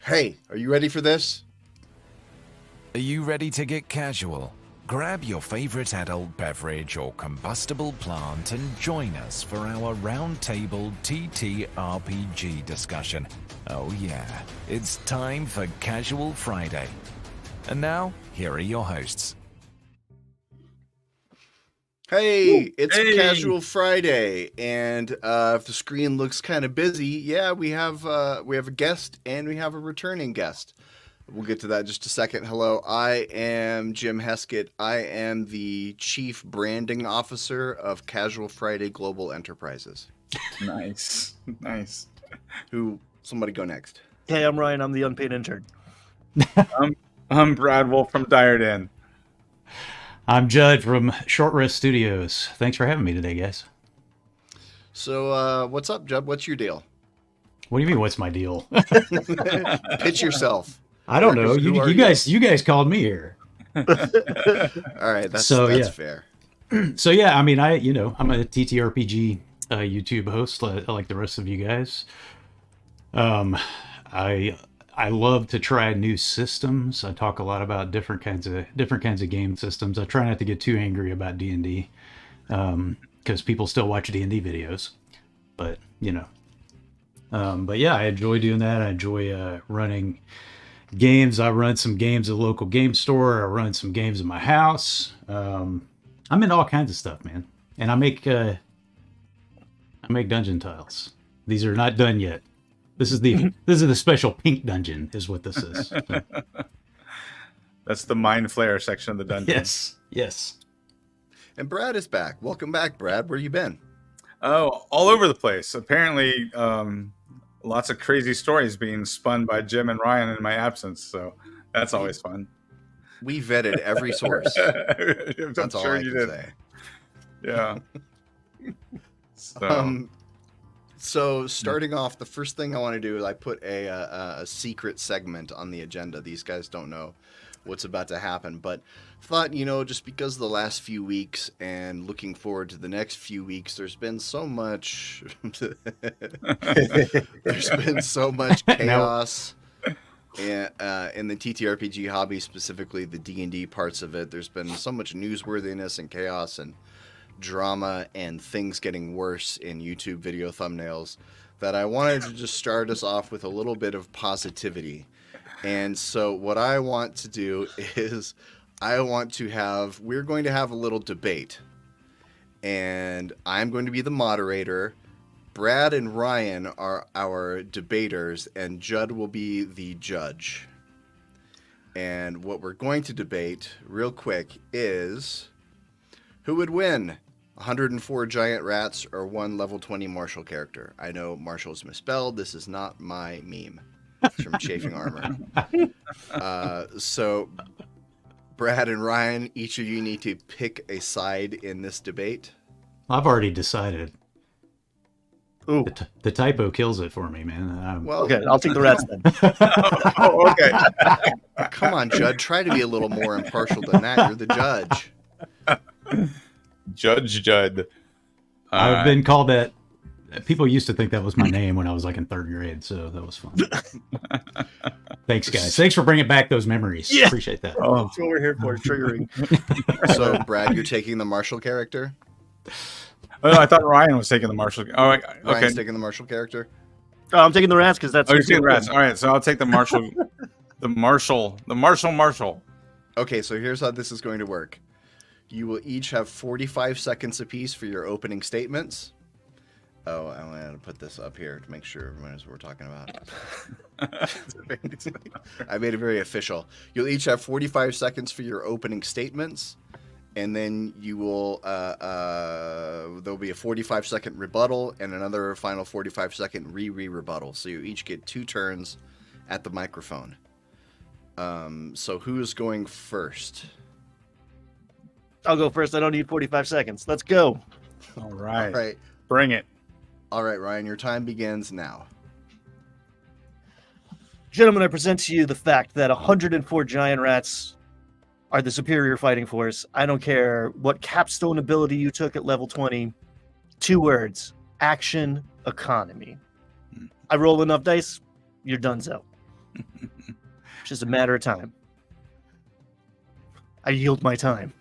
Hey, are you ready for this? Are you ready to get casual? Grab your favorite adult beverage or combustible plant and join us for our roundtable TTRPG discussion. Oh yeah, it's time for Casual Friday. And now, here are your hosts. Hey, it's Hey. Casual Friday, and if the screen looks kind of busy, yeah, we have a guest and we have a returning guest. We'll get to that in just a second. Hello, I am Jim Heskett. I am the Chief Branding Officer of Casual Friday Global Enterprises. Nice. Somebody go next. Hey, I'm Ryan. I'm the unpaid intern. I'm Brad Wolf from Diarden. I'm Judd from Short Rest Studios. Thanks for having me today, guys. So, what's up, Judd? What's your deal? What do you mean? What's my deal? Pitch yourself. I don't know. Who are You guys called me here. All right, that's fair. So yeah, I mean, I'm a TTRPG YouTube host like the rest of you guys. I love to try new systems. I talk a lot about different kinds of game systems. I try not to get too angry about D&D because people still watch D&D videos. But but yeah, I enjoy doing that. I enjoy running games. I run some games at a local game store. I run some games at my house. I'm into all kinds of stuff, man. And I make dungeon tiles. These are not done yet. This is the special pink dungeon, is what this is. So. That's the Mind Flayer section of the dungeon. Yes. And Brad is back. Welcome back, Brad. Where you been? Oh, all over the place. Apparently, lots of crazy stories being spun by Jim and Ryan in my absence. So that's always fun. We vetted every source. That's all I can say. Yeah. So starting off, the first thing I want to do is I put a secret segment on the agenda. These guys don't know what's about to happen, but thought, just because of the last few weeks and looking forward to the next few weeks, there's been so much chaos in the TTRPG hobby, specifically the D&D parts of it. There's been so much newsworthiness and chaos and drama and things getting worse in YouTube video thumbnails that I wanted to just start us off with a little bit of positivity. And so what I want to do is we're going to have a little debate, and I'm going to be the moderator. Brad and Ryan are our debaters, and Judd will be the judge. And what we're going to debate real quick is who would win, 104 giant rats or one level 20 Marshall character. I know Marshall's misspelled. This is not my meme. It's from Chafing Armor. So Brad and Ryan, each of you need to pick a side in this debate. I've already decided. Ooh. The typo kills it for me, man. Well, Okay, I'll take the rats then. Okay. Come on, Judd. Try to be a little more impartial than that. You're the judge. Judge Judd. I've been called that. People used to think that was my name when I was like in third grade, so that was fun. Thanks, guys. Thanks for bringing back those memories. Yeah. Appreciate that. Oh, That's what we're here for, triggering. So, Brad, you're taking the Marshall character? I thought Ryan was taking the Marshall. Oh, okay. Ryan's taking the Marshall character? Oh, I'm taking the rats because that's... Oh, you're taking the rats. All right, so I'll take the Marshall. the Marshall. Okay, so here's how this is going to work. You will each have 45 seconds apiece for your opening statements. Oh, I want to put this up here to make sure everyone knows what we're talking about. I made it very official. You'll each have 45 seconds for your opening statements, and then you will there'll be a 45-second rebuttal and another final 45-second rebuttal. So you each get 2 turns at the microphone. So who's going first? I'll go first. I don't need 45 seconds. Let's go. All right. All right. Bring it. All right, Ryan, your time begins now. Gentlemen, I present to you the fact that 104 giant rats are the superior fighting force. I don't care what capstone ability you took at level 20. 2 words. Action economy. I roll enough dice, you're donezo. It's just a matter of time. I yield my time.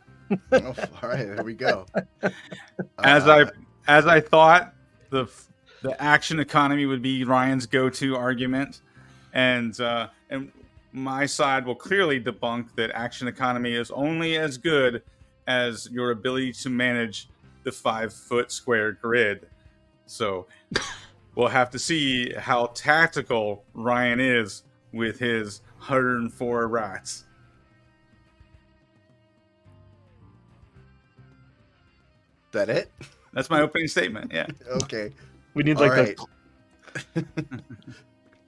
Oh, all right, there we go. As I thought, the action economy would be Ryan's go-to argument, and my side will clearly debunk that action economy is only as good as your ability to manage the 5-foot square grid. So we'll have to see how tactical Ryan is with his 104 rats. That it? That's my opening statement. Yeah. Okay. We need All like right.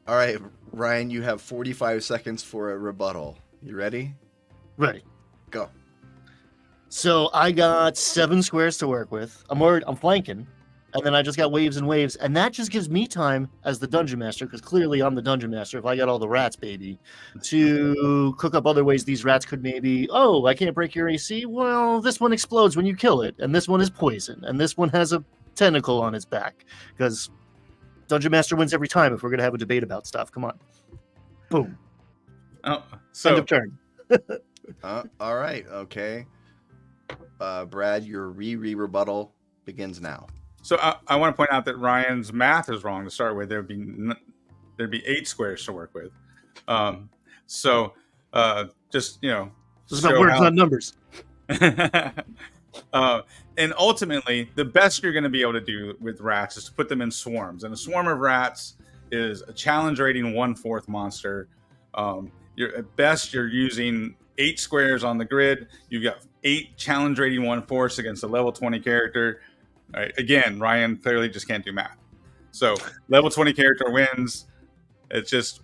All right, Ryan, you have 45 seconds for a rebuttal. You ready? Ready. Go. So I got 7 squares to work with. I'm flanking, and then I just got waves and waves, and that just gives me time as the dungeon master, because clearly I'm the dungeon master. If I got all the rats, baby, to cook up other ways these rats could maybe. Oh, I can't break your AC. Well, this one explodes when you kill it, and this one is poison, and this one has a tentacle on its back, because dungeon master wins every time. If we're gonna have a debate about stuff, come on. Boom. Oh, End so of turn. All right. Okay. Brad, your rebuttal begins now. So I want to point out that Ryan's math is wrong to start with. There'd be 8 squares to work with. Just It's about words, not numbers. And ultimately, the best you're going to be able to do with rats is to put them in swarms. And a swarm of rats is a challenge rating 1/4 monster. At best, you're using 8 squares on the grid. You've got 8 challenge rating 1/4 against a level 20 character. All right. Again, Ryan clearly just can't do math. So level 20 character wins. It's just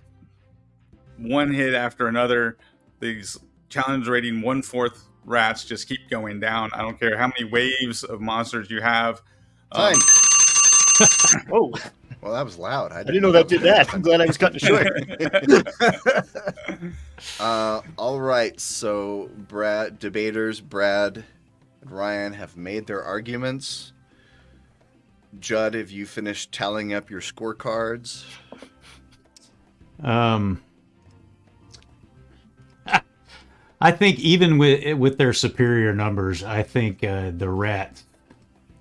one hit after another. These challenge rating 1/4 rats just keep going down. I don't care how many waves of monsters you have. Time. Oh, Well, that was loud. I didn't know that did that. I'm glad I was cutting it short. All right. So, Brad and Ryan have made their arguments. Judd, have you finished tallying up your scorecards? I think even with their superior numbers, I think the rats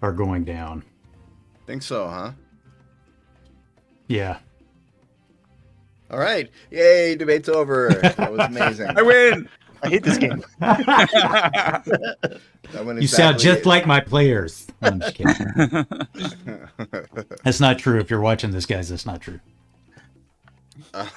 are going down. Think so, huh? Yeah. All right. Yay, debate's over. That was amazing. I win. I hate this game. That went You sound exactly- just like my players. I'm just kidding. That's not true. If you're watching this, guys, that's not true. I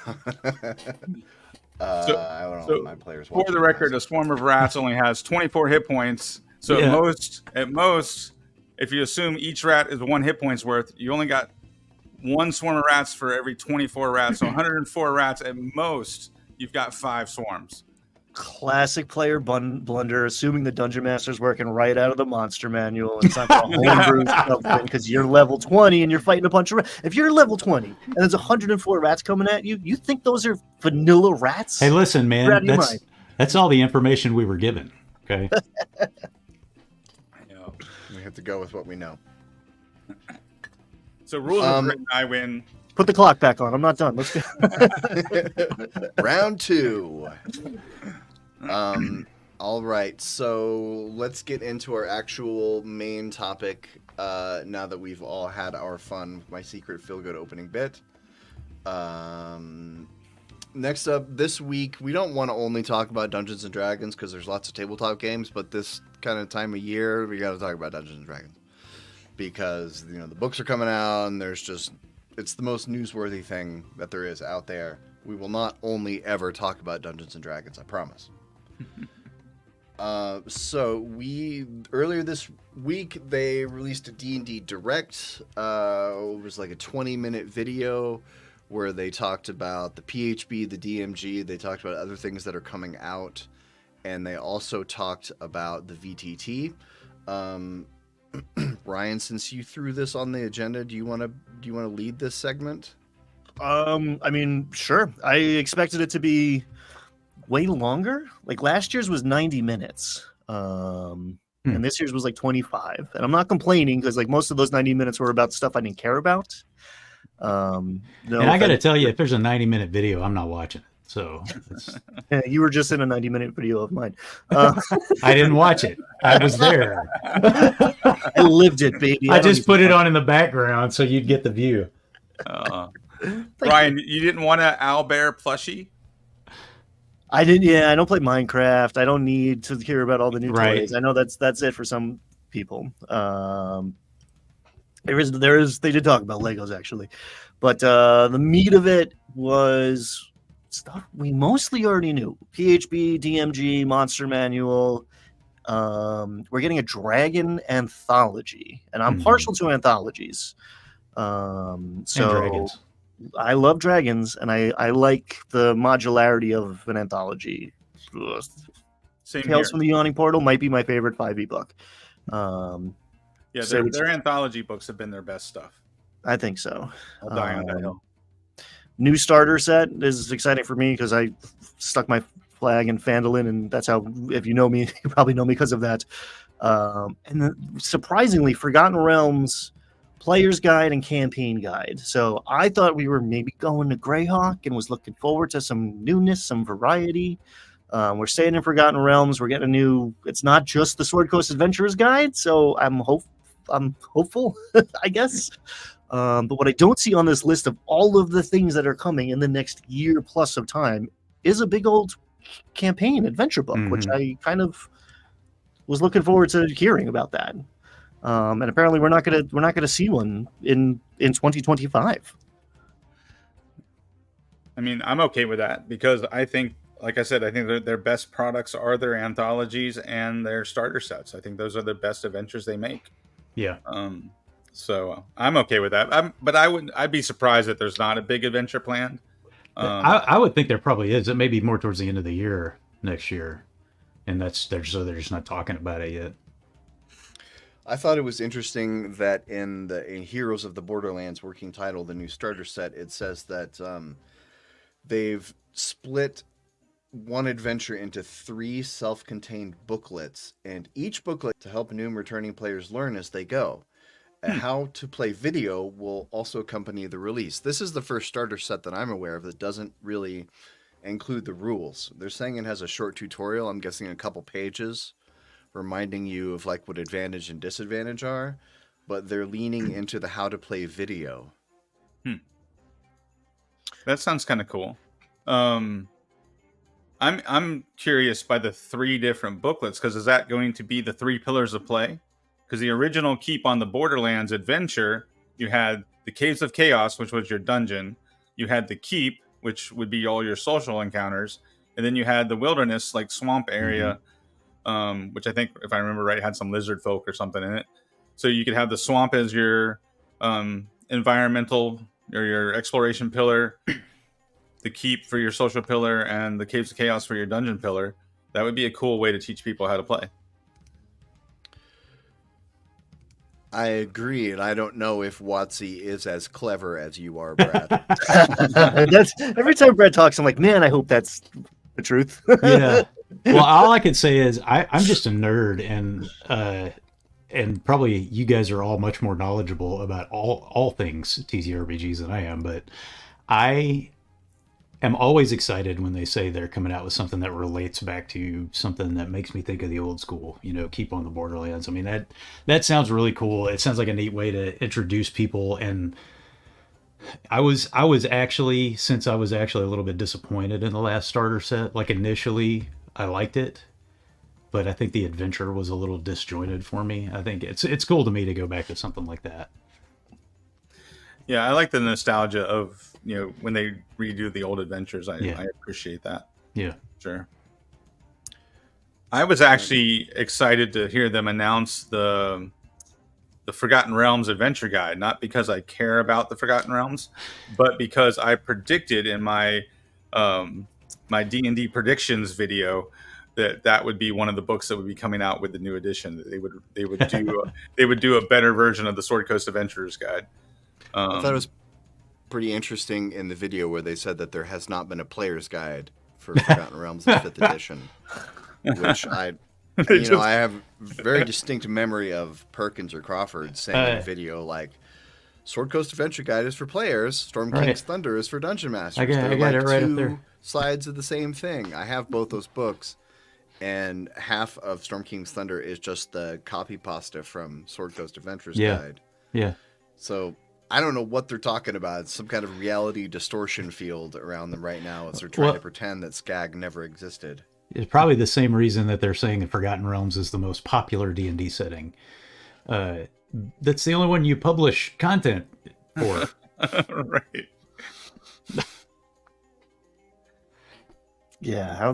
don't know. My players. For the record, a swarm of rats only has 24 hit points. So Yeah. at most, if you assume each rat is 1 hit points worth, you only got 1 swarm of rats for every 24 rats. So 104 rats at most. You've got 5 swarms. Classic player blunder, assuming the dungeon master's working right out of the monster manual. It's not going to homebrew something because you're level 20 and you're fighting a bunch of rats. If you're level 20 and there's 104 rats coming at you, you think those are vanilla rats? Hey, listen, You're out man. of your mind. That's all the information we were given. Okay. We have to go with what we know. So rules are written, I win. Put the clock back on. I'm not done. Let's go. Round 2. All right, so let's get into our actual main topic now that we've all had our fun with my secret feel-good opening bit. Next up, this week, we don't want to only talk about Dungeons & Dragons because there's lots of tabletop games, but this kind of time of year, we got to talk about Dungeons & Dragons. Because, the books are coming out, and it's the most newsworthy thing that there is out there. We will not only ever talk about Dungeons & Dragons, I promise. So earlier this week, they released a D&D Direct. It was like a 20-minute video where they talked about the PHB, the DMG. They talked about other things that are coming out, and they also talked about the VTT. Ryan, since you threw this on the agenda, do you want to lead this segment? I mean, sure. I expected it to be way longer. Like last year's was 90 minutes. And this year's was like 25. And I'm not complaining because like most of those 90 minutes were about stuff I didn't care about. And I got to tell you, if there's a 90-minute video, I'm not watching it. So it's, Yeah, you were just in a 90-minute video of mine. I didn't watch it. I was there. I lived it, baby. I don't just need put to it watch on in the background so you'd get the view. Brian, you didn't want an owlbear plushie? I didn't. Yeah, I don't play Minecraft. I don't need to hear about all the new Right. toys. I know that's it for some people. There is. They did talk about Legos actually, but the meat of it was stuff we mostly already knew: PHB, DMG, Monster Manual. We're getting a dragon anthology, and I'm partial to anthologies. And So dragons. I love dragons, and I like the modularity of an anthology. Ugh. Same Tales here. from the Yawning Portal might be my favorite 5e book. Yeah, so their anthology books have been their best stuff. I think so. I'll die on that hill. New starter set is exciting for me because I stuck my flag in Phandalin, and that's how, if you know me, you probably know me because of that. Surprisingly, Forgotten Realms Player's Guide and Campaign Guide. So I thought we were maybe going to Greyhawk and was looking forward to some newness, some variety. We're staying in Forgotten Realms. We're getting a new. It's not just the Sword Coast Adventurer's Guide, so I'm hopeful, I guess. But what I don't see on this list of all of the things that are coming in the next year plus of time is a big old campaign adventure book, which I kind of was looking forward to hearing about that. And apparently we're not gonna see one in 2025. I mean, I'm okay with that because I think, like I said, I think their best products are their anthologies and their starter sets. I think those are the best adventures they make. Yeah. So I'm okay with that. But I'd be surprised that there's not a big adventure planned. I would think there probably is. It may be more towards the end of the year next year, and they're just not talking about it yet. I thought it was interesting that in Heroes of the Borderlands working title, the new starter set, it says that they've split one adventure into 3 self-contained booklets, and each booklet to help new and returning players learn as they go. How to play video will also accompany the release. This is the first starter set that I'm aware of that doesn't really include the rules. They're saying it has a short tutorial, I'm guessing a couple pages, reminding you of like what advantage and disadvantage are, but they're leaning into the how to play video. That sounds kind of cool. I'm curious by the 3 different booklets, because is that going to be the 3 pillars of play? Because the original Keep on the Borderlands adventure, you had the Caves of Chaos, which was your dungeon. You had the Keep, which would be all your social encounters, and then you had the wilderness, like swamp area, which I think, if I remember right, had some lizard folk or something in it. So you could have the swamp as your environmental or your exploration pillar, the Keep for your social pillar, and the Caves of Chaos for your dungeon pillar. That would be a cool way to teach people how to play. I agree, and I don't know if WotC is as clever as you are, Brad. That's every time Brad talks, I'm like, man, I hope that's the truth. Yeah. Well, all I can say is I'm just a nerd, and probably you guys are all much more knowledgeable about all things TTRPGs than I am, but I am always excited when they say they're coming out with something that relates back to something that makes me think of the old school, Keep on the Borderlands. I mean, that sounds really cool. It sounds like a neat way to introduce people. And I was actually a little bit disappointed in the last starter set. Like initially I liked it, but I think the adventure was a little disjointed for me. I think it's cool to me to go back to something like that. Yeah, I like the nostalgia of, when they redo the old adventures. I appreciate that. Yeah. Sure. I was actually excited to hear them announce the Forgotten Realms Adventure Guide, not because I care about the Forgotten Realms, but because I predicted in my my D&D predictions video that would be one of the books that would be coming out with the new edition. They would do a better version of the Sword Coast Adventurer's Guide. I thought it was pretty interesting in the video where they said that there has not been a player's guide for Forgotten Realms in 5th edition, which I have very distinct memory of Perkins or Crawford saying in a video like, Sword Coast Adventure Guide is for players, Storm King's Thunder is for Dungeon Masters. I got it right up there. sides of the same thing. I have both those books, and half of Storm King's Thunder is just the copy pasta from Sword Coast Adventures Guide. Yeah. So I don't know what they're talking about. It's some kind of reality distortion field around them right now as they're trying to pretend that Skag never existed. It's probably the same reason that they're saying the Forgotten Realms is the most popular D&D setting. That's the only one you publish content for. Right. Yeah,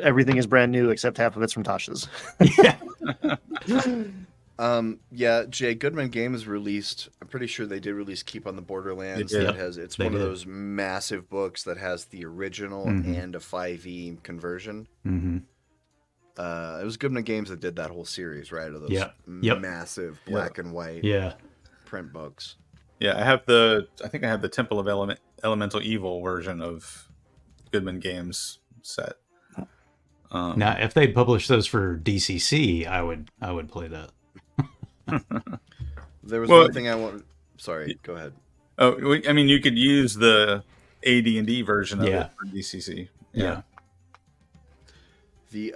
everything is brand new except half of it's from Tasha's. Yeah, Jay, Goodman Games released, I'm pretty sure they did release Keep on the Borderlands. It's one of those massive books that has the original and a 5e conversion. Mm-hmm. It was Goodman Games that did that whole series, right? Of those massive black and white print books. Yeah, I think I have the Temple of Elemental Evil version of Goodman Games set. Now, if they published those for DCC, I would play that. There was one thing I wanted. Sorry, go ahead. Oh, I mean, you could use the AD&D version of it for DCC. Yeah. These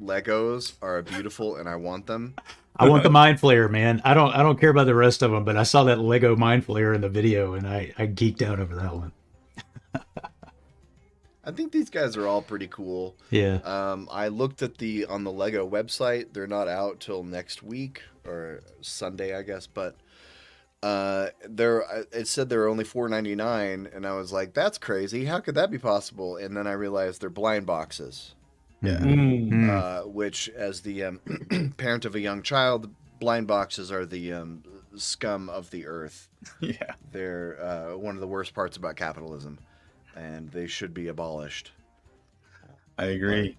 Legos are beautiful, and I want them. I want the Mind Flayer, man. I don't care about the rest of them, but I saw that Lego Mind Flayer in the video, and I geeked out over that one. I think these guys are all pretty cool. Yeah. I looked at on the Lego website. They're not out till next week or Sunday, I guess. But it said they're only $4.99, and I was like, "That's crazy! How could that be possible?" And then I realized they're blind boxes. Yeah. Which, as the parent of a young child, blind boxes are the scum of the earth. Yeah. They're one of the worst parts about capitalism. And they should be abolished. I agree.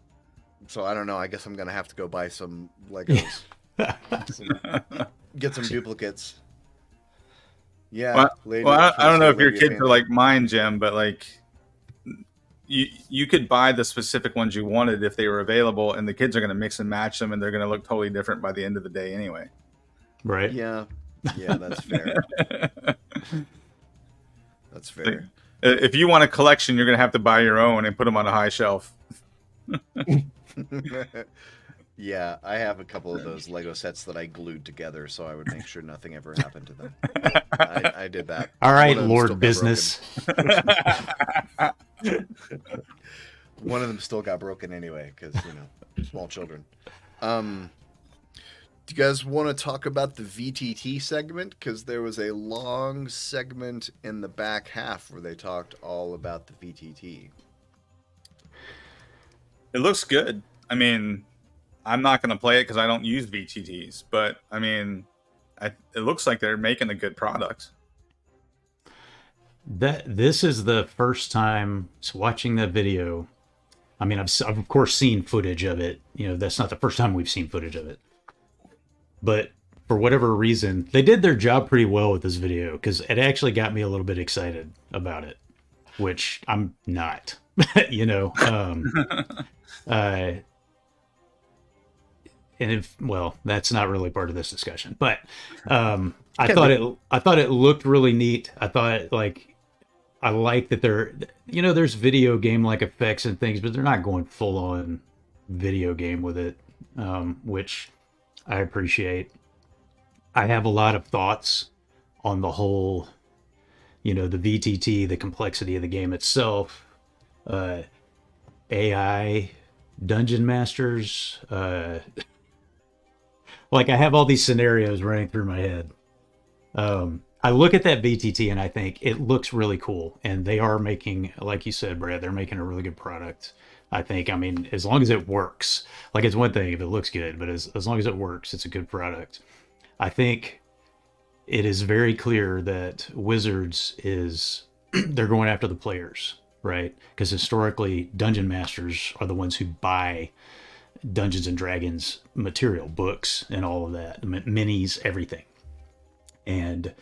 So I don't know. I guess I'm going to have to go buy some Legos. Get some duplicates. Yeah. I don't know if your kids are like mine, Jim, but like you could buy the specific ones you wanted if they were available, and the kids are going to mix and match them, and they're going to look totally different by the end of the day anyway. Right. Yeah. Yeah, that's fair. That's fair. If you want a collection, you're going to have to buy your own and put them on a high shelf. Yeah, I have a couple of those Lego sets that I glued together so I would make sure nothing ever happened to them. I did that. All right, Lord Business. One of them still got broken anyway because, small children. Do you guys want to talk about the VTT segment? Because there was a long segment in the back half where they talked all about the VTT. It looks good. I mean, I'm not going to play it because I don't use VTTs. But, I mean, it looks like they're making a good product. This is the first time watching that video. I mean, I've of course seen footage of it. That's not the first time we've seen footage of it. But for whatever reason, they did their job pretty well with this video because it actually got me a little bit excited about it, which I'm not, that's not really part of this discussion, but I thought it looked really neat. I thought I like that there's video game like effects and things, but they're not going full on video game with it, which I appreciate. I have a lot of thoughts on the whole, the VTT, the complexity of the game itself, AI, dungeon masters. I have all these scenarios running through my head. I look at that VTT and I think it looks really cool. And they are making, like you said, Brad, they're making a really good product. I mean, as long as it works, it's one thing if it looks good, but as long as it works, it's a good product. I think it is very clear that Wizards they're going after the players, right? Because historically, dungeon masters are the ones who buy Dungeons and Dragons material, books, and all of that, minis, everything. And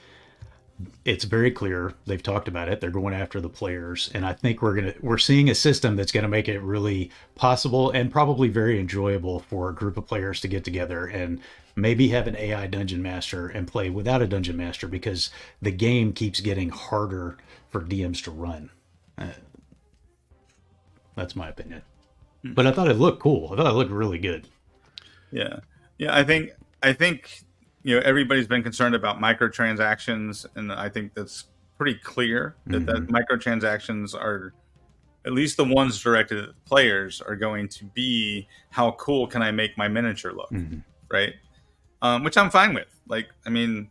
it's very clear, they've talked about it, they're going after the players, and I think we're seeing a system that's going to make it really possible and probably very enjoyable for a group of players to get together and maybe have an AI dungeon master and play without a dungeon master, because the game keeps getting harder for DMs to run. That's my opinion. But I thought it looked cool. I thought it looked really good. Yeah, yeah. I think everybody's been concerned about microtransactions, and I think that's pretty clear that microtransactions are, at least the ones directed at players, are going to be how cool can I make my miniature look, right? Which I'm fine with. Like, I mean,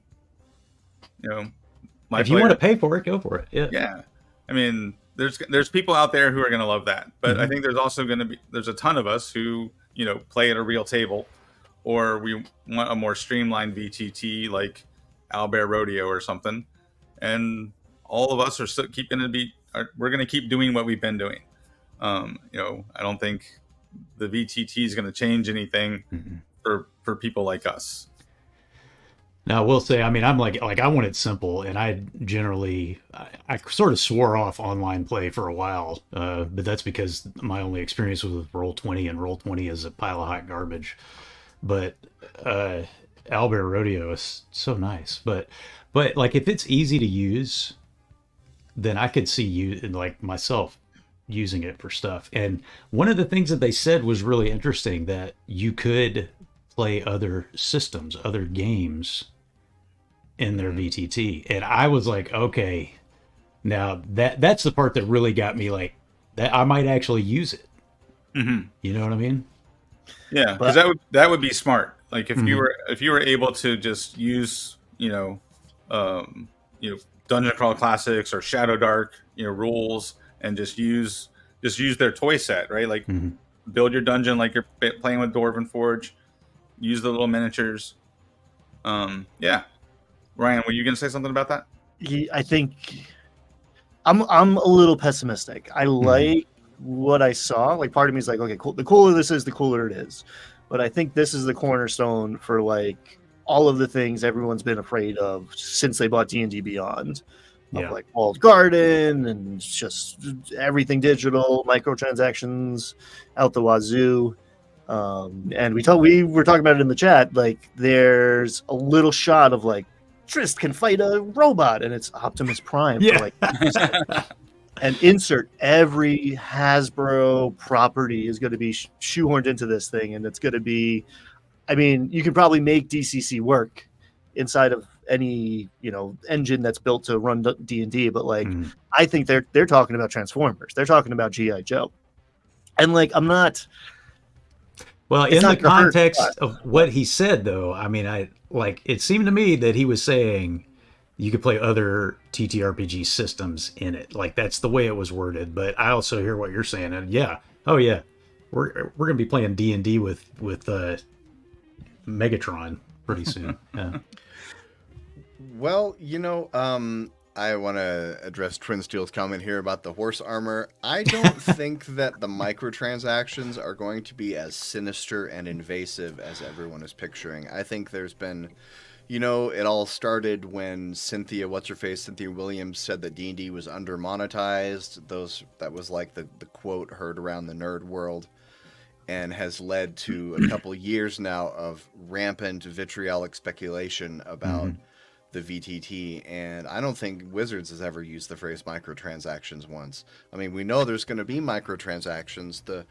if you want to pay for it, go for it. Yeah. Yeah. I mean, there's people out there who are going to love that, but I think there's also there's a ton of us who play at a real table, or we want a more streamlined VTT like Owlbear Rodeo or something, and all of us are still we're going to keep doing what we've been doing. I don't think the VTT is going to change anything for people like us. Now, I will say, I mean, I'm like I want it simple, and I sort of swore off online play for a while, but that's because my only experience was with Roll20, and Roll20 is a pile of hot garbage. But Owlbear Rodeo is so nice. But like, if it's easy to use, then I could see you, like myself, using it for stuff. And one of the things that they said was really interesting, that you could play other systems, other games in their VTT. And I was like, okay, now that's the part that really got me, like, that I might actually use it. You know what I mean? Yeah, because that would be smart. Like, if you were able to just use Dungeon Crawl Classics or Shadow Dark rules, and just use their toy set, right? Like, build your dungeon like you're playing with Dwarven Forge. Use the little miniatures. Yeah. Ryan, were you going to say something about that? I think I'm a little pessimistic. I like what I saw. Like, part of me is like, okay, cool. The cooler this is, the cooler it is. But I think this is the cornerstone for, like, all of the things everyone's been afraid of since they bought D&D Beyond. Of, like, walled garden and just everything digital, microtransactions out the wazoo. And we were talking about it in the chat. Like, there's a little shot of, like, Trist can fight a robot, and it's Optimus Prime. Yeah. For, like, and insert every Hasbro property is going to be shoehorned into this thing, and it's going to be, I mean, you can probably make DCC work inside of any engine that's built to run D&D, but like, I think they're talking about Transformers, they're talking about GI Joe, and like, I'm not. Well, in the context of what he said, though, I mean, it seemed to me that he was saying you could play other TTRPG systems in it. Like, that's the way it was worded. But I also hear what you're saying, and we're gonna be playing D&D with Megatron pretty soon. Yeah. Well, I want to address Twin Steel's comment here about the horse armor. I don't think that the microtransactions are going to be as sinister and invasive as everyone is picturing. I think there's been, it all started when Cynthia Williams said that D&D was under-monetized. That was like the quote heard around the nerd world, and has led to a couple years now of rampant vitriolic speculation about the VTT, and I don't think Wizards has ever used the phrase microtransactions once. I mean, we know there's going to be microtransactions. The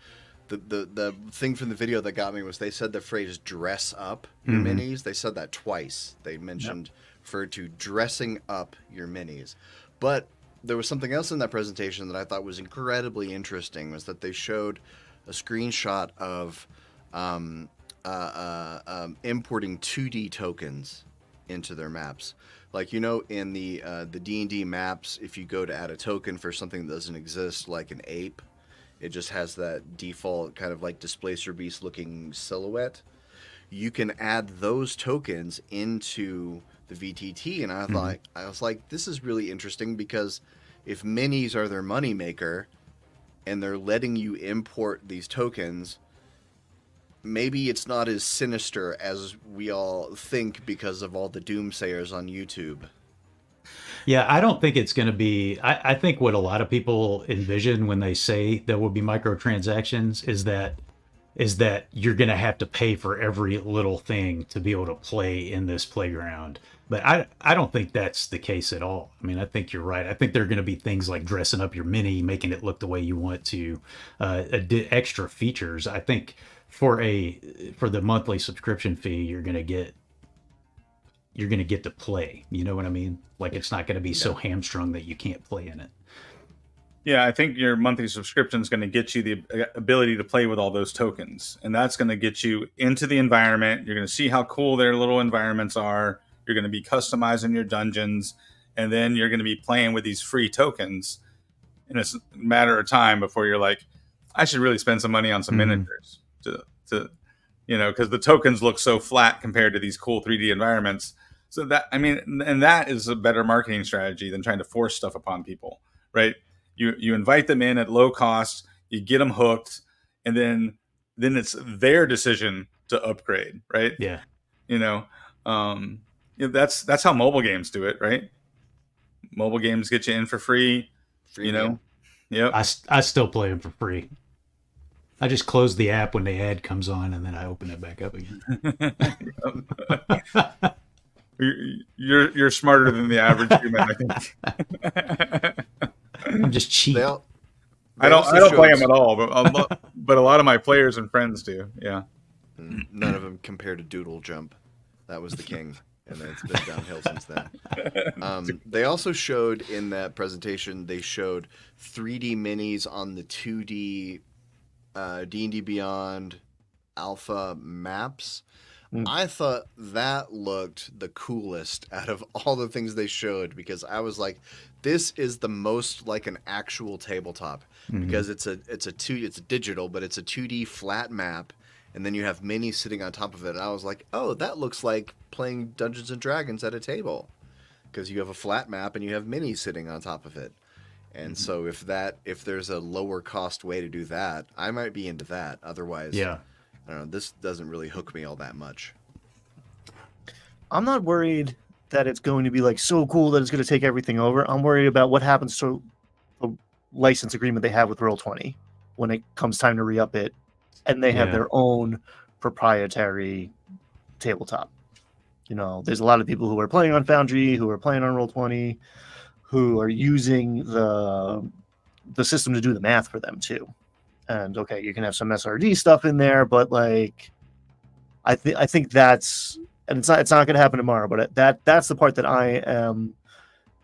thing from the video that got me was they said the phrase dress up your minis. They said that twice. They mentioned referred to dressing up your minis. But there was something else in that presentation that I thought was incredibly interesting, was that they showed a screenshot of importing 2D tokens into their maps. Like, in the D&D maps, if you go to add a token for something that doesn't exist, like an ape, it just has that default kind of like Displacer Beast looking silhouette. You can add those tokens into the VTT, and I was like, this is really interesting, because if minis are their moneymaker and they're letting you import these tokens, maybe it's not as sinister as we all think because of all the doomsayers on YouTube. Yeah, I don't think it's going to be. I think what a lot of people envision when they say there will be microtransactions is that is that you're going to have to pay for every little thing to be able to play in this playground. But I don't think that's the case at all. I mean, I think you're right. I think there are going to be things like dressing up your mini, making it look the way you want to, extra features. I think for the monthly subscription fee, you're going to get to play. You know what I mean? Like, it's not going to be so hamstrung that you can't play in it. Yeah, I think your monthly subscription is going to get you the ability to play with all those tokens. And that's going to get you into the environment. You're going to see how cool their little environments are. You're going to be customizing your dungeons. And then you're going to be playing with these free tokens. And it's a matter of time before you're like, I should really spend some money on some miniatures to because the tokens look so flat compared to these cool 3D environments. So that, I mean, and that is a better marketing strategy than trying to force stuff upon people, right? You invite them in at low cost, you get them hooked, and then it's their decision to upgrade, right? Yeah. That's how mobile games do it, right? Mobile games get you in for free, Game. Yep. I still play them for free. I just close the app when the ad comes on, and then I open it back up again. You're smarter than the average human, I think. I'm just cheap. I don't play them at all, but a lot of my players and friends do. Yeah. None of them compared to Doodle Jump. That was the king, and then it's been downhill since then. They also showed in that presentation, they showed 3D minis on the 2D D&D Beyond alpha maps. I thought that looked the coolest out of all the things they showed, because I was like, this is the most like an actual tabletop, because it's digital, but it's a 2D flat map, and then you have minis sitting on top of it. And I was like, oh, that looks like playing Dungeons and Dragons at a table, because you have a flat map and you have minis sitting on top of it. And so if there's a lower cost way to do that, I might be into that. Otherwise, I don't know, this doesn't really hook me all that much. I'm not worried that it's going to be like so cool that it's going to take everything over. I'm worried about what happens to the license agreement they have with Roll20 when it comes time to re-up it, and they have their own proprietary tabletop. There's a lot of people who are playing on Foundry, who are playing on Roll20, who are using the system to do the math for them too. And okay, you can have some SRD stuff in there, but like, I think that's, and it's not going to happen tomorrow, but that's the part that I am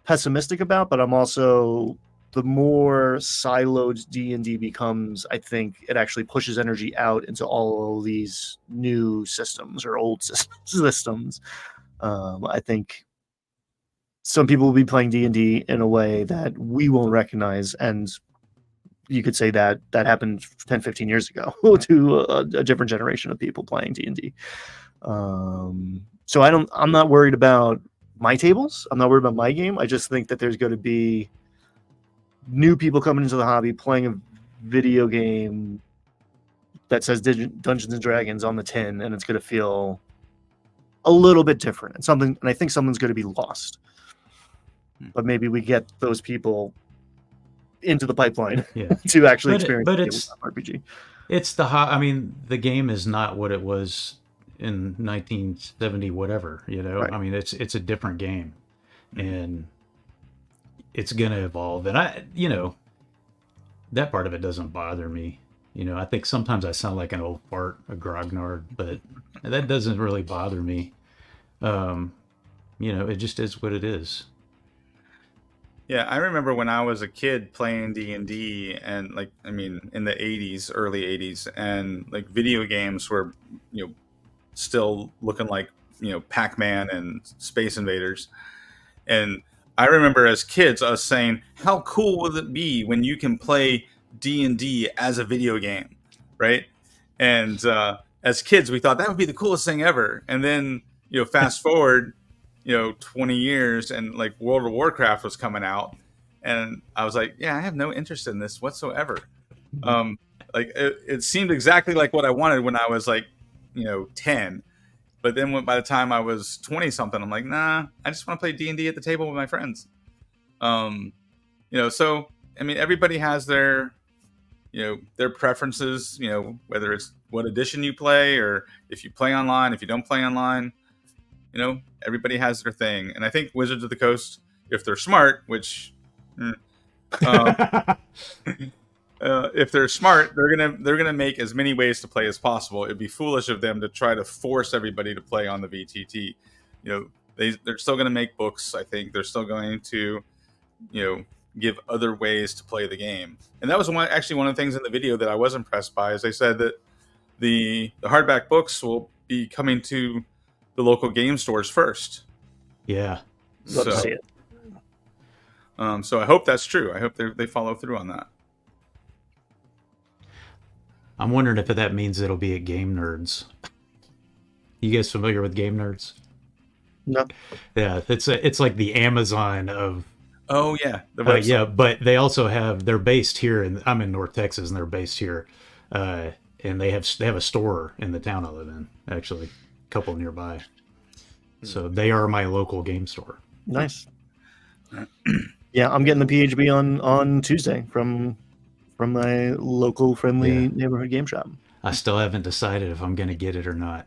pessimistic about. But I'm also, the more siloed D&D becomes, I think it actually pushes energy out into all these new systems or old systems. I think some people will be playing D&D in a way that we won't recognize, and you could say that happened 10, 15 years ago to a different generation of people playing D&D. So I'm not worried about my tables. I'm not worried about my game. I just think that there's going to be new people coming into the hobby playing a video game that says Dungeons and Dragons on the tin, and it's going to feel a little bit different, and I think something's going to be lost. But maybe we get those people into the pipeline to actually experience tabletop RPG. It's the game is not what it was in 1970 whatever, Right. I mean, it's a different game, and it's gonna evolve, and that part of it doesn't bother me. I think sometimes I sound like an old fart, a grognard, but that doesn't really bother me. It just is what it is. Yeah, I remember when I was a kid playing D&D, and in the 80s, early 80s, and like video games were, still looking like, Pac-Man and Space Invaders. And I remember as kids us saying, how cool will it be when you can play D&D as a video game, right? And as kids, we thought that would be the coolest thing ever. And then, fast forward 20 years, and like World of Warcraft was coming out, and I was like, yeah, I have no interest in this whatsoever. It seemed exactly like what I wanted when I was like 10, but then by the time I was 20 something, I'm like, nah, I just want to play D&D at the table with my friends. So I mean, everybody has their their preferences, whether it's what edition you play or if you play online, if you don't play online, everybody has their thing. And I think Wizards of the Coast, if they're smart, which if they're smart, they're gonna make as many ways to play as possible. It'd be foolish of them to try to force everybody to play on the VTT. They're still going to make books. I think they're still going to, give other ways to play the game. And that was one of the things in the video that I was impressed by, is they said that the hardback books will be coming to the local game stores first. Yeah. Love to see it. So I hope that's true. I hope they follow through on that. I'm wondering if that means it'll be at Game Nerds. You guys familiar with Game Nerds? No. Yeah, it's like the Amazon of. Oh yeah, yeah, but they also they're based here, and I'm in North Texas, and they're based here, and they have a store in the town I live in, actually, a couple nearby. So they are my local game store. Nice. Yeah, I'm getting the PHB on Tuesday from my local friendly neighborhood game shop. I still haven't decided if I'm going to get it or not.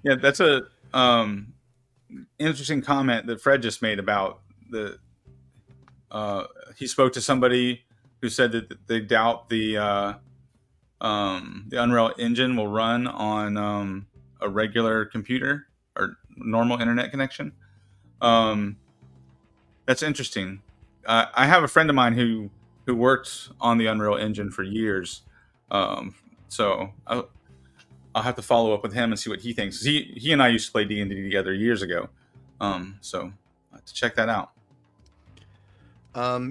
Yeah, that's a interesting comment that Fred just made about he spoke to somebody who said that they doubt the Unreal Engine will run on a regular computer or normal internet connection. That's interesting. I have a friend of mine who worked on the Unreal Engine for years. So I'll have to follow up with him and see what he thinks. He and I used to play D&D together years ago. So I'll have to check that out.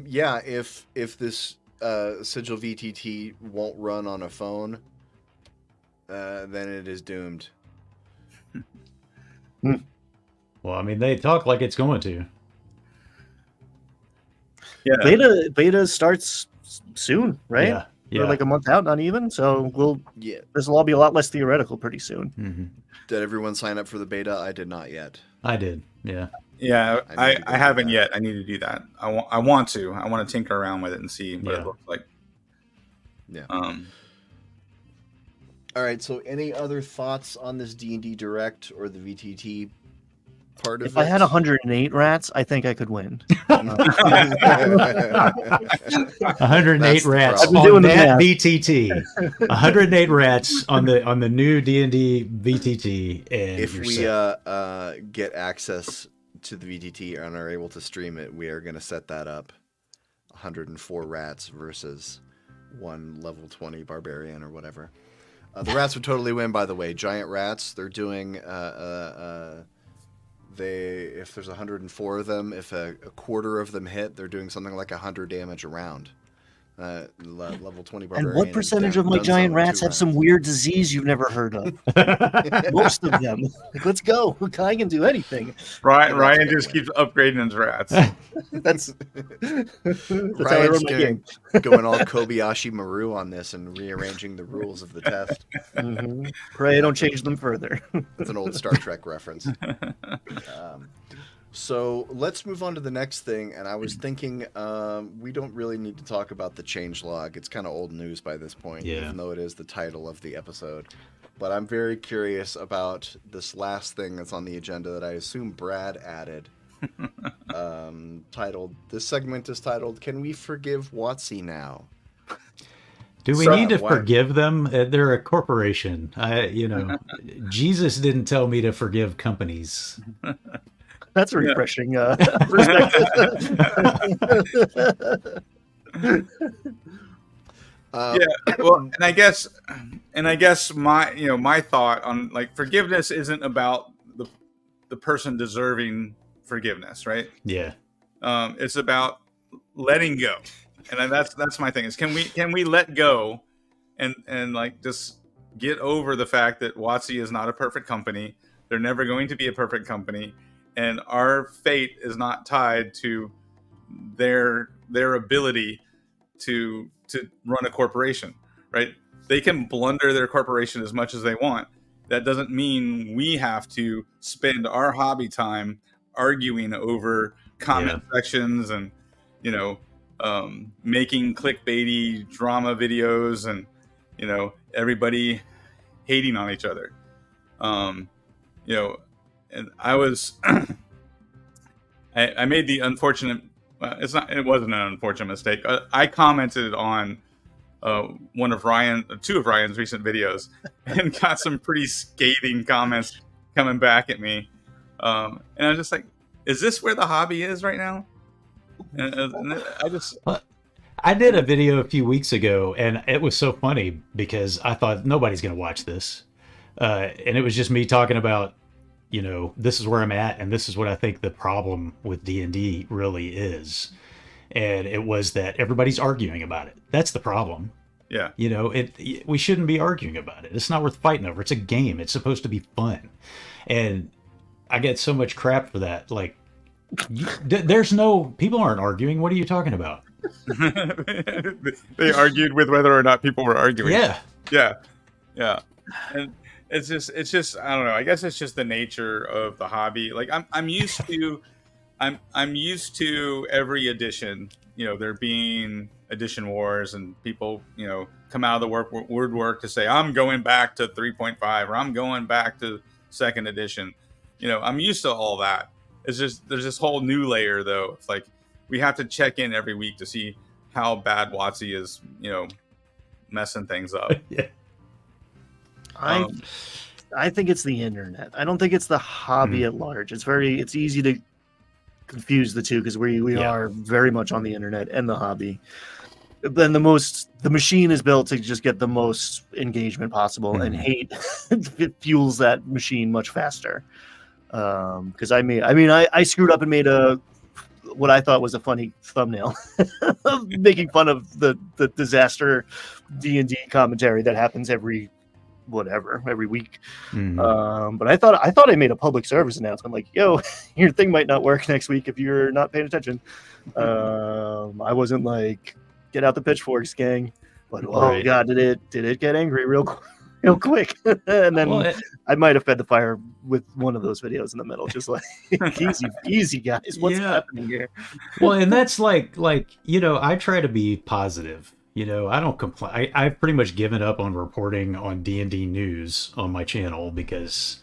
Yeah, if this Sigil VTT won't run on a phone, then it is doomed. Well, I mean, they talk like it's going to. Yeah. Beta starts soon, right? Yeah. Or like a month out, not even. So this will all be a lot less theoretical pretty soon. Mm-hmm. Did everyone sign up for the beta? I did not yet. I did. Yeah. Yeah, I haven't yet. I need to do that. I want to. I want to tinker around with it and see what it looks like. Yeah. All right. So, any other thoughts on this D&D Direct or the VTT part of it? If I had 108 rats, I think I could win. 108 rats I've been on doing the that math. VTT. 108 rats on the new D&D VTT. And If you're we set. get access to the VTT and are able to stream it, we are going to set that up. 104 rats versus one level 20 barbarian or whatever. The rats would totally win, by the way. Giant rats. They're doing if there's 104 of them, if a quarter of them hit, they're doing something like 100 damage a round. Level 20 barbarian. And what percentage of my giant rats have some weird disease you've never heard of? Most of them. Like, let's go. I can do anything. Ryan just keeps upgrading his rats. That's how I Ryan's run my game. going all Kobayashi Maru on this and rearranging the rules of the test. Mm-hmm. Pray I don't change them further. That's an old Star Trek reference. So let's move on to the next thing. And I was thinking we don't really need to talk about the changelog. It's kind of old news by this point, even though it is the title of the episode. But I'm very curious about this last thing that's on the agenda that I assume Brad added. This segment is titled, "Can we forgive WotC now?" Do we need to forgive them? They're a corporation. Jesus didn't tell me to forgive companies. That's a refreshing perspective. Well, and I guess my thought on like forgiveness isn't about the person deserving forgiveness, right? Yeah. It's about letting go, and that's my thing. Is can we let go, and like just get over the fact that WotC is not a perfect company. They're never going to be a perfect company. And our fate is not tied to their ability to run a corporation, right? They can blunder their corporation as much as they want. That doesn't mean we have to spend our hobby time arguing over comment sections and making clickbaity drama videos, and everybody hating on each other. And I was I made the unfortunate. It wasn't an unfortunate mistake. I commented on two of Ryan's recent videos, and got some pretty scathing comments coming back at me. And I was just like, "Is this where the hobby is right now?" And I did a video a few weeks ago, and it was so funny because I thought nobody's going to watch this, and it was just me talking about, this is where I'm at, and this is what I think the problem with D&D really is. And it was that everybody's arguing about it. That's the problem. Yeah. We shouldn't be arguing about it. It's not worth fighting over. It's a game. It's supposed to be fun. And I get so much crap for that. Like, people aren't arguing. What are you talking about? They argued with whether or not people were arguing. Yeah. And it's just I don't know. I guess it's just the nature of the hobby. Like I'm used to I'm used to every edition, there being edition wars, and people, come out of the woodwork to say, I'm going back to 3.5, or I'm going back to second edition. I'm used to all that. It's just, there's this whole new layer though. It's like, we have to check in every week to see how bad WotC is, messing things up. Yeah. I think it's the internet. I don't think it's the hobby at large. It's easy to confuse the two because we are very much on the internet and the hobby. Then the machine is built to just get the most engagement possible, and hate fuels that machine much faster. Because I screwed up and made what I thought was a funny thumbnail, making fun of the disaster D&D commentary that happens every week. But I thought I made a public service announcement, like, yo, your thing might not work next week if you're not paying attention. I wasn't like, get out the pitchforks, gang. But oh god, did it get angry real quick. And then I might have fed the fire with one of those videos in the middle, just like, easy guys, what's happening here? Well, and that's like I try to be positive. I don't complain. I've pretty much given up on reporting on D&D news on my channel because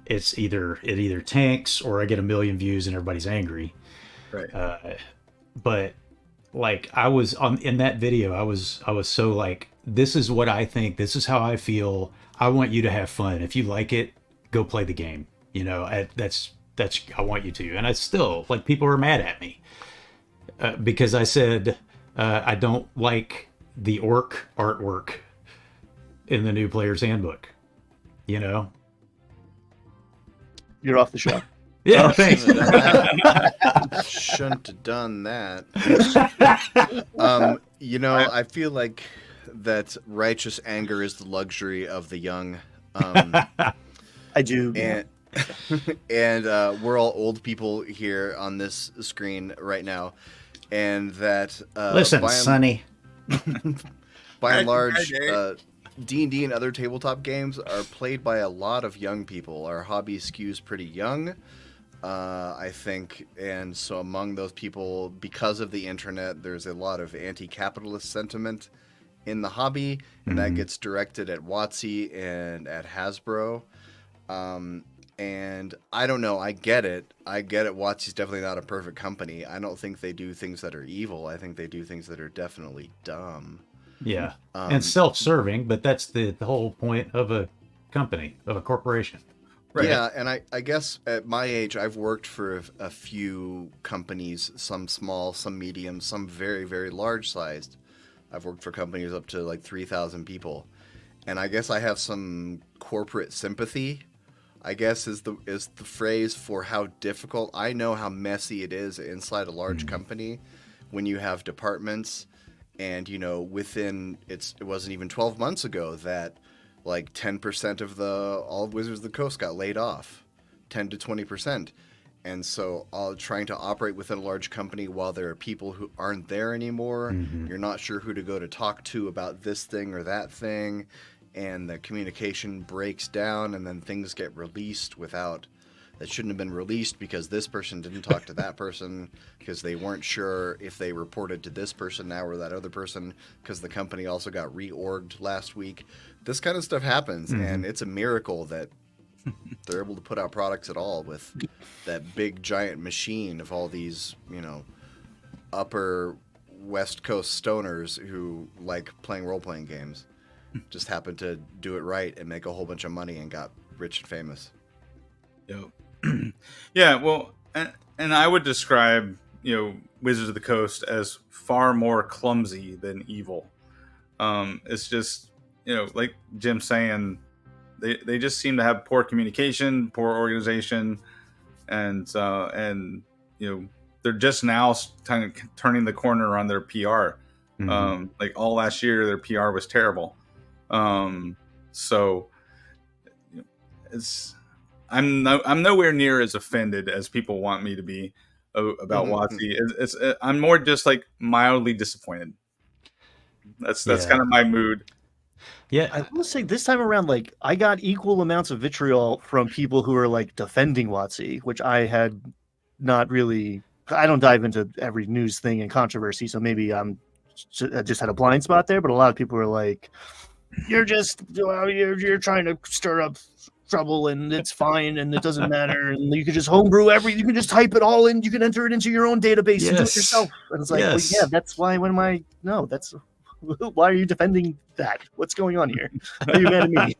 it either tanks or I get 1 million views and everybody's angry. Right. But like in that video, I was so like, this is what I think. This is how I feel. I want you to have fun. If you like it, go play the game. That's I want you to. And I still, like, people are mad at me because I said I don't like the orc artwork in the new player's handbook. You're off the show. Yeah, thanks. Shouldn't have done that. I feel like that righteous anger is the luxury of the young. I do. And we're all old people here on this screen right now. And that... Listen, Sonny. By and large, D&D and other tabletop games are played by a lot of young people. Our hobby skews pretty young, I think. And so among those people, because of the internet, there's a lot of anti-capitalist sentiment in the hobby, and that gets directed at WotC and at Hasbro. And I don't know. I get it. WotC's definitely not a perfect company. I don't think they do things that are evil. I think they do things that are definitely dumb. Yeah. And self-serving, but that's the whole point of a company, of a corporation. Right. Yeah, and I guess at my age, I've worked for a few companies, some small, some medium, some very, very large-sized. I've worked for companies up to like 3,000 people. And I guess I have some corporate sympathy, I guess is the phrase for how difficult. I know how messy it is inside a large company when you have departments, and it wasn't even 12 months ago that like 10% of all of Wizards of the Coast got laid off, 10 to 20%. And so trying to operate within a large company while there are people who aren't there anymore, you're not sure who to go to talk to about this thing or that thing, and the communication breaks down, and then things get released without that shouldn't have been released because this person didn't talk to that person because they weren't sure if they reported to this person now or that other person because the company also got reorged last week. This kind of stuff happens, and it's a miracle that they're able to put out products at all with that big giant machine of all these, upper West Coast stoners who like playing role-playing games. Just happened to do it right and make a whole bunch of money and got rich and famous. Yep. Yeah, well, and I would describe, Wizards of the Coast as far more clumsy than evil. It's just, like Jim's saying, they just seem to have poor communication, poor organization, and they're just now kind of turning the corner on their PR. Like all last year, their PR was terrible. So I'm nowhere near as offended as people want me to be about WotC. I'm more just like mildly disappointed. That's kind of my mood. Yeah, I will say this time around, like, I got equal amounts of vitriol from people who are like defending WotC, which I had not really. I don't dive into every news thing and controversy, so maybe I just had a blind spot there. But a lot of people were like, "You're you're trying to stir up trouble, and it's fine, and it doesn't matter, and you can just homebrew you can just type it all in, you can enter it into your own database and do it yourself." And it's like, well, yeah, that's why. That's why are you defending that? What's going on here? Why are you mad at me?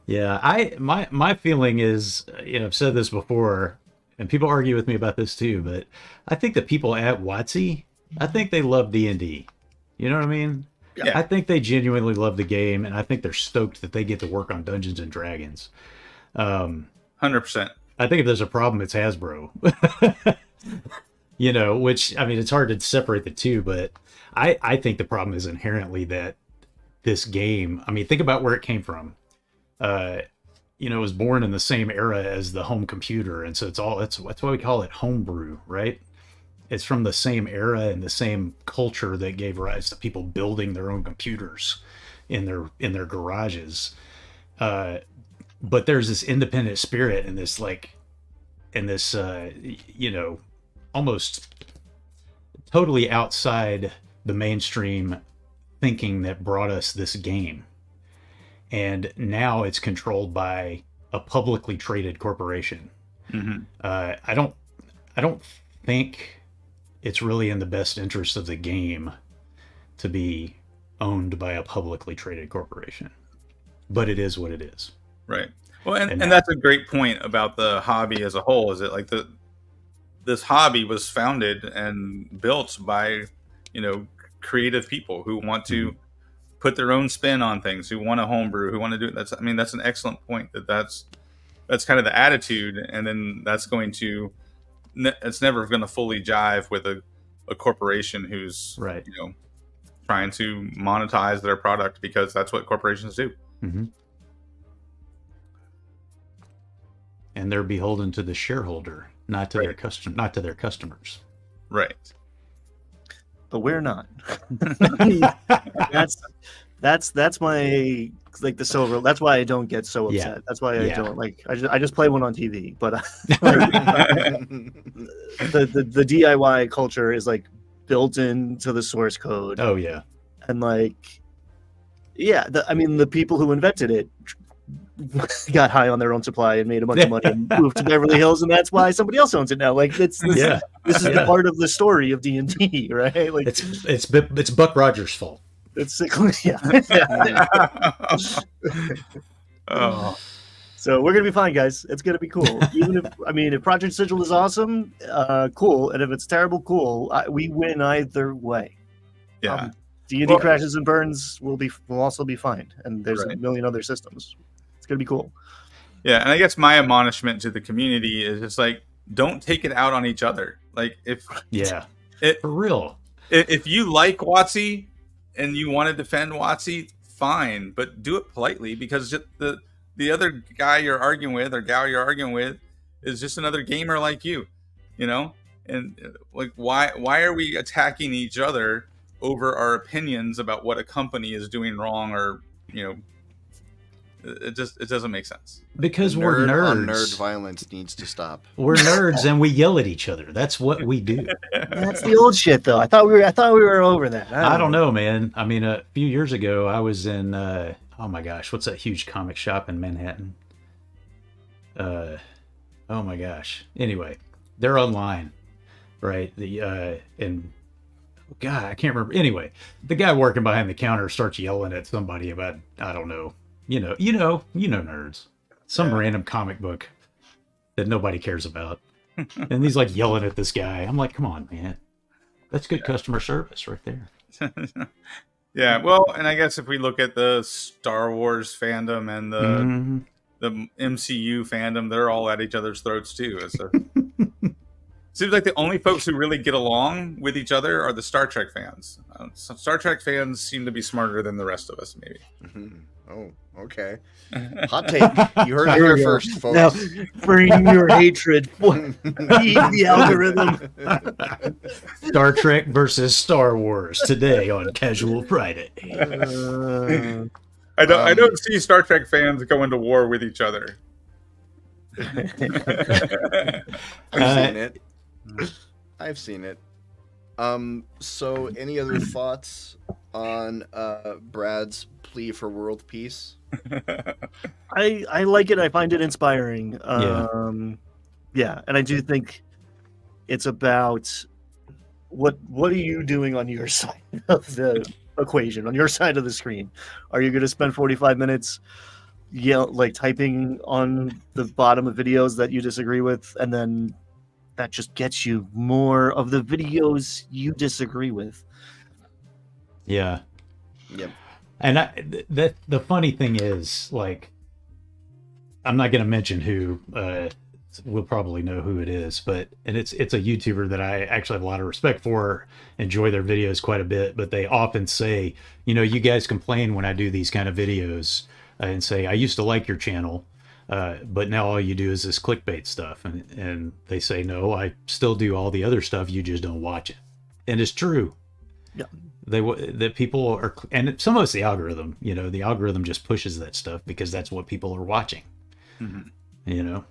Yeah, my feeling is, I've said this before, and people argue with me about this too, but I think the people at WotC, I think they love D&D. You know what I mean? Yeah. I think they genuinely love the game, and I think they're stoked that they get to work on Dungeons and Dragons. 100%. I think if there's a problem, it's Hasbro. Which, I mean, it's hard to separate the two, but I think the problem is inherently that this game, I mean, think about where it came from. It was born in the same era as the home computer, and so that's why we call it homebrew, right? It's from the same era and the same culture that gave rise to people building their own computers in their garages. But there's this independent spirit and this almost totally outside the mainstream thinking that brought us this game. And now it's controlled by a publicly traded corporation. I don't think it's really in the best interest of the game to be owned by a publicly traded corporation, but it is what it is. Right. Well, and that's a great point about the hobby as a whole. Is it like this hobby was founded and built by, creative people who want to put their own spin on things, who want to homebrew, who want to do it. That's an excellent point. That's kind of the attitude. And then that's it's never going to fully jive with a corporation who's right. Trying to monetize their product, because that's what corporations do. And they're beholden to the shareholder, not to their customers. Right. But we're not. That's my the silver. That's why I don't get so upset. Yeah. That's why I don't like. I just play one on TV. But the DIY culture is like built into the source code. Oh yeah. And the people who invented it got high on their own supply and made a bunch of money and moved to Beverly Hills, and that's why somebody else owns it now. Like this is the part of the story of D&D, right? Like it's Buck Rogers' fault. It's Oh. So we're gonna be fine, guys. It's gonna be cool. Even if Project Sigil is awesome, cool, and if it's terrible, cool. We win either way. Yeah. D&D crashes and burns will also be fine, and there's a million other systems. It's gonna be cool. Yeah, and I guess my admonishment to the community is just like, don't take it out on each other. Like for real. If you like WotC and you want to defend WotC, fine, but do it politely, because the other guy you're arguing with or gal you're arguing with is just another gamer like you, And like, why are we attacking each other over our opinions about what a company is doing wrong, or It doesn't make sense. Because The we're nerd on nerds. nerd violence needs to stop. We're nerds and we yell at each other. That's what we do. That's the old shit, though. I thought we were over that. I don't know, man. I mean, a few years ago, I was in, oh my gosh, what's that huge comic shop in Manhattan? Oh my gosh. Anyway, they're online, right? And God, I can't remember. Anyway, the guy working behind the counter starts yelling at somebody about, I don't know, you know, nerds, some random comic book that nobody cares about. And he's like yelling at this guy. I'm like, come on, man. That's good customer service right there. Yeah, well, and I guess if we look at the Star Wars fandom and the MCU fandom, they're all at each other's throats too. So seems like the only folks who really get along with each other are the Star Trek fans. Star Trek fans seem to be smarter than the rest of us, maybe. Mm-hmm. Oh, okay. Hot take. You heard it There here we go. first, folks. Now, bring your hatred. Feed the algorithm. Star Trek versus Star Wars today on Casual Friday. I don't see Star Trek fans going to war with each other. I've seen it. So any other thoughts on Brad's plea for world peace? I like it. I find it inspiring. Yeah, and I do think it's about what are you doing on your side of the equation, on your side of the screen? Are you going to spend 45 minutes typing on the bottom of videos that you disagree with, and then that just gets you more of the videos you disagree with? Yeah. Yep. And the funny thing is, like, I'm not going to mention who, we'll probably know who it is, but it's a YouTuber that I actually have a lot of respect for, enjoy their videos quite a bit, but they often say, you know, you guys complain when I do these kind of videos and say, I used to like your channel, but now all you do is this clickbait stuff. And they say, no, I still do all the other stuff, you just don't watch it. And it's true. Yeah. That people are, and some of it's the algorithm, you know, the algorithm just pushes that stuff because that's what people are watching, you know,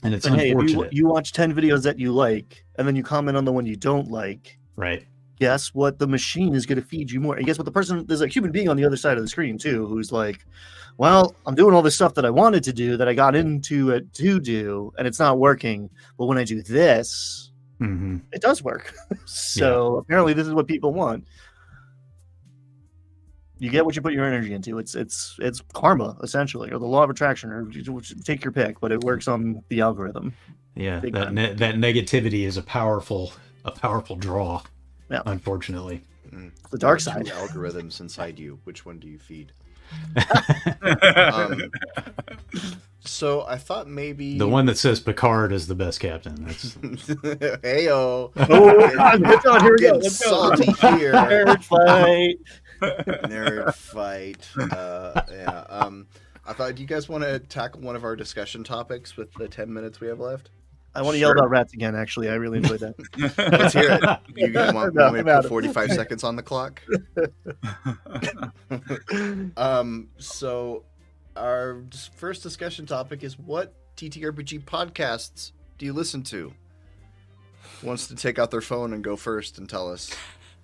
and it's unfortunate. If you watch 10 videos that you like, and then you comment on the one you don't like, right? Guess what? The machine is going to feed you more. And guess what? There's a human being on the other side of the screen too, who's like, well, I'm doing all this stuff that I wanted to do, that I got into it to do, and it's not working. But when I do this, it does work. So apparently this is what people want. You get what you put your energy into. It's karma, essentially, or the law of attraction, or take your pick, but it works on the algorithm. Yeah, that negativity is a powerful draw. Yeah. Unfortunately. The dark side. Two algorithms inside you. Which one do you feed? So I thought maybe the one that says Picard is the best captain. That's Heyo. Let's go. Here we go. Let's go. Salty here. Nerd fight. Nerd fight. Yeah. I thought, do you guys want to tackle one of our discussion topics with the 10 minutes we have left? I want to yell about rats again, actually. I really enjoyed that. Let's hear it. You want me to put 45 seconds on the clock? So our first discussion topic is, what TTRPG podcasts do you listen to? Who wants to take out their phone and go first and tell us?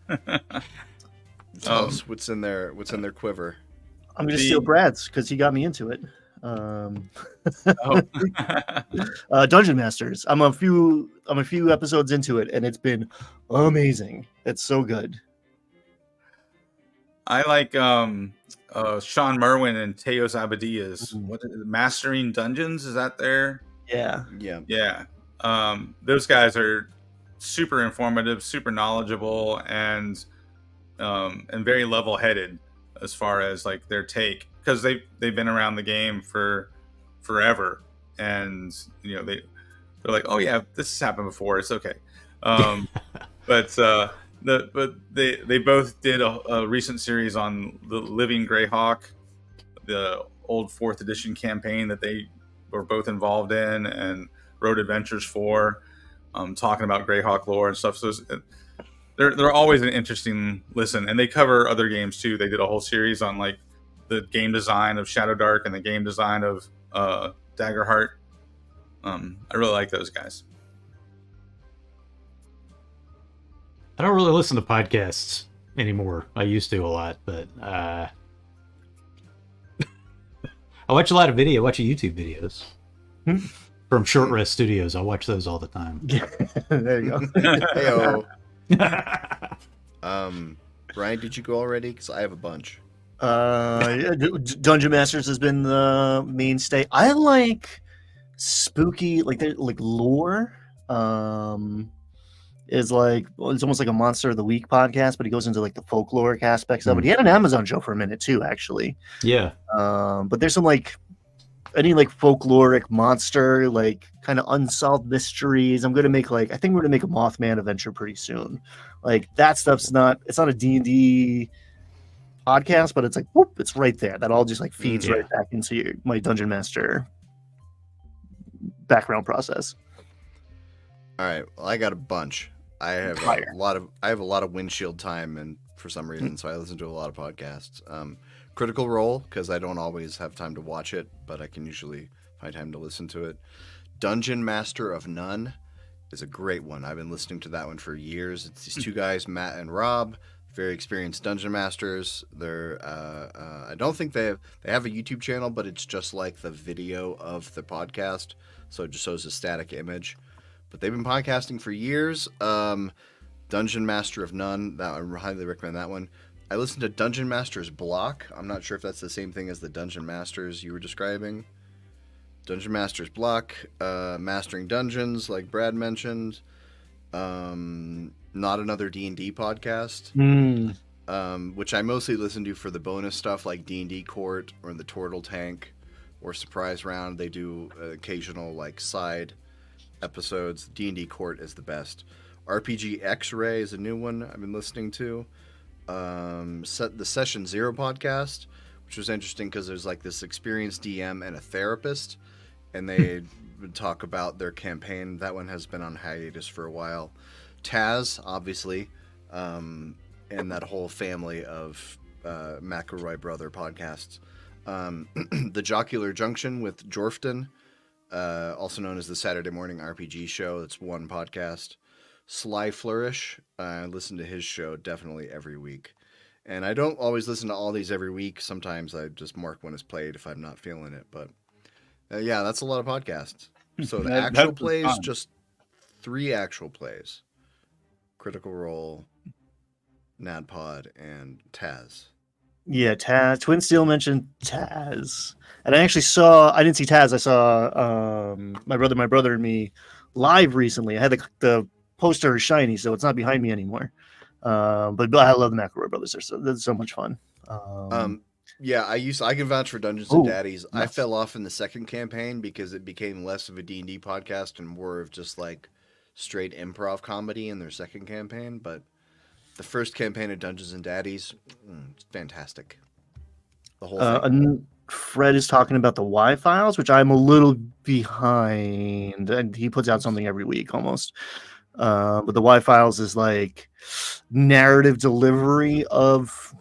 Tell us what's in their quiver. I'm going to steal Brad's because he got me into it. Dungeon Masters. I'm a few episodes into it, and it's been amazing. It's so good. I like Sean Merwin and Teos Abadia's Mastering Dungeons. Is that there? Yeah. Those guys are super informative, super knowledgeable, and very level-headed as far as like their take, because they've been around the game for forever, and you know they're like, oh yeah, this has happened before, it's okay. But they both did a recent series on the Living Greyhawk, the old 4th edition campaign that they were both involved in and wrote adventures for, talking about Greyhawk lore and stuff. So they're always an interesting listen, and they cover other games too. They did a whole series on like the game design of Shadow Dark and the game design of Daggerheart. I really like those guys. I don't really listen to podcasts anymore. I used to a lot, but I watch a lot of video. I watch YouTube videos from Short Rest Studios. I watch those all the time. There you go. Heyo. Brian, did you go already? Because I have a bunch. Yeah, Dungeon Masters has been the mainstay. I like spooky, like lore. Is like, well, it's almost like a Monster of the Week podcast, but he goes into like the folkloric aspects of it. He had an Amazon show for a minute too, actually. Yeah. But there's some like any like folkloric monster, like kind of unsolved mysteries. I think we're gonna make a Mothman adventure pretty soon. Like that stuff's it's not a D&D podcast, but it's like whoop, it's right there. That all just like feeds right back into my Dungeon Master background process. All right, well, I got a bunch. I have a lot of windshield time, and for some reason, so I listen to a lot of podcasts. Critical Role, because I don't always have time to watch it, but I can usually find time to listen to it. Dungeon Master of None is a great one. I've been listening to that one for years. It's these two guys, Matt and Rob, very experienced dungeon masters. They're I don't think they have a YouTube channel, but it's just like the video of the podcast, so it just shows a static image. But they've been podcasting for years. Dungeon Master of None, that I highly recommend that one. I listened to Dungeon Master's Block. I'm not sure if that's the same thing as the Dungeon Masters you were describing. Dungeon Master's Block, Mastering Dungeons, like Brad mentioned. Not Another D&D podcast, which I mostly listen to for the bonus stuff like D&D Court or the Turtle Tank or Surprise Round. They do occasional like side episodes. D&D Court is the best. RPG X-Ray is a new one I've been listening to. The Session Zero podcast, which was interesting because there's like this experienced DM and a therapist, and they would talk about their campaign. That one has been on hiatus for a while. Taz, obviously, and that whole family of McElroy brother podcasts. The Jocular Junction with Jorfton, also known as the Saturday Morning RPG Show. That's one podcast. Sly Flourish, I listen to his show definitely every week. And I don't always listen to all these every week. Sometimes I just mark when it's played if I'm not feeling it. But yeah, that's a lot of podcasts. So the actual plays, fun. Just 3 actual plays. Critical Role, NADPOD, and Taz. Yeah, Taz. Twin Steel mentioned Taz. And I didn't see Taz. I saw my brother and me live recently. I had the poster is shiny, so it's not behind me anymore. But I love the McElroy brothers. They're so much fun. Yeah, I can vouch for Dungeons and Daddies. Nice. I fell off in the second campaign because it became less of a D&D podcast and more of just like straight improv comedy in their second campaign. But the first campaign of Dungeons and Daddies, it's fantastic. The whole thing. Fred is talking about the Y Files, which I'm a little behind, and he puts out something every week almost. But the Y Files is like narrative delivery of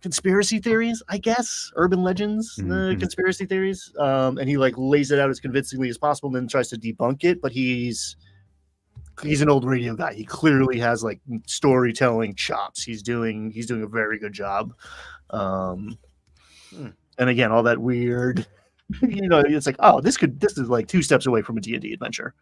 conspiracy theories, I guess, urban legends, conspiracy theories. And he like lays it out as convincingly as possible, and then tries to debunk it. But he's an old radio guy. He clearly has like storytelling chops. He's doing a very good job. And again, all that weird, it's like, oh, this is like 2 steps away from a D&D adventure.